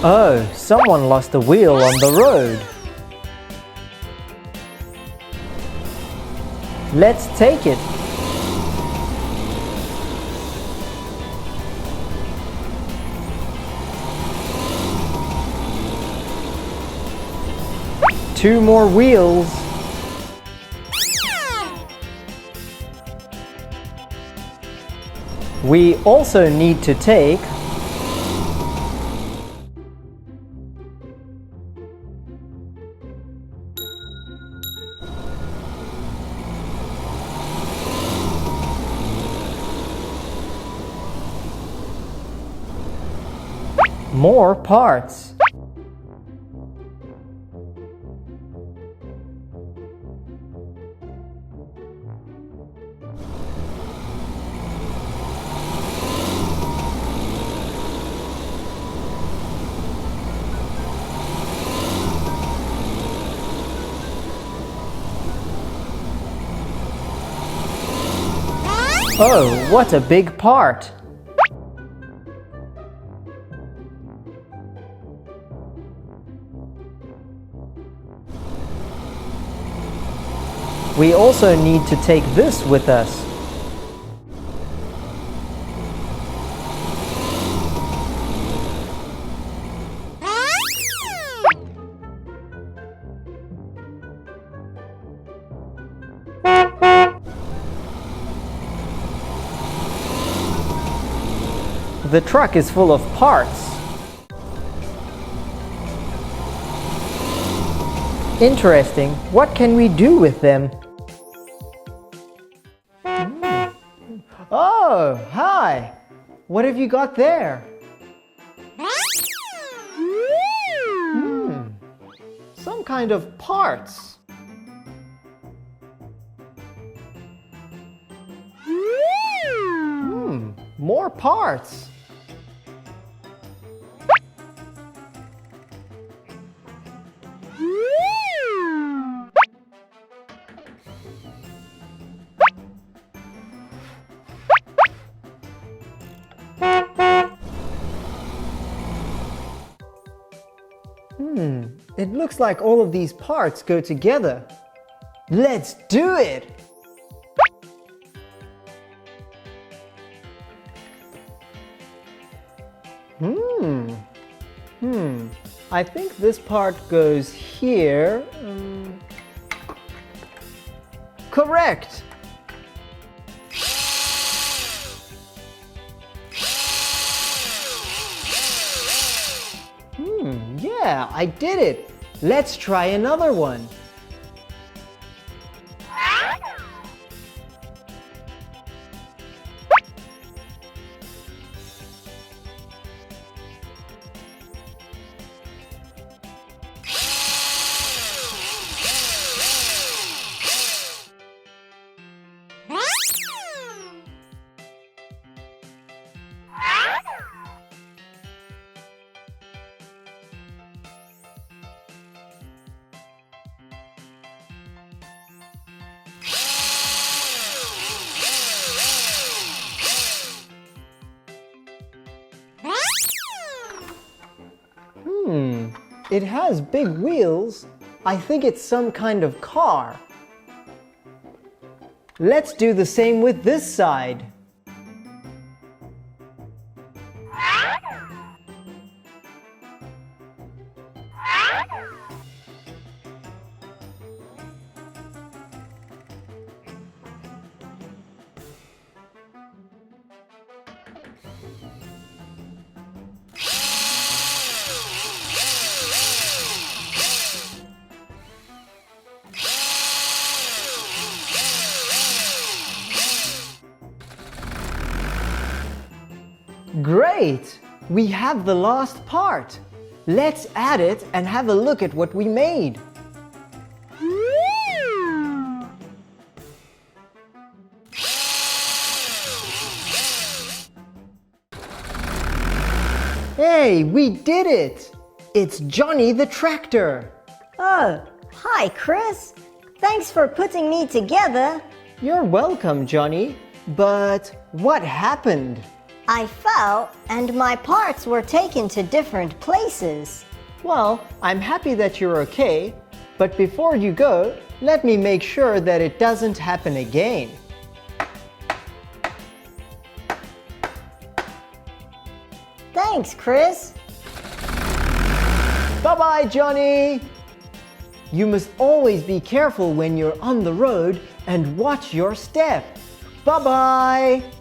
Oh, someone lost a wheel on the road. Let's take it. Two more wheels. We also need to take more parts. Oh, what a big part! We also need to take this with us. The truck is full of parts. Interesting. What can we do with them? Oh, hi! What have you got there? Some kind of parts. More parts. It looks like all of these parts go together. Let's do it! I think this part goes here. Correct! Yeah, I did it! Let's try another one. It has big wheels. I think it's some kind of car. Let's do the same with this side. Great! We have the last part. Let's add it and have a look at what we made. Hey, we did it! It's Johnny the tractor. Oh, hi Chris. Thanks for putting me together. You're welcome, Johnny. But what happened? I fell and my parts were taken to different places. Well, I'm happy that you're okay, but before you go, let me make sure that it doesn't happen again. Thanks, Chris. Bye-bye, Johnny! You must always be careful when you're on the road and watch your step. Bye-bye!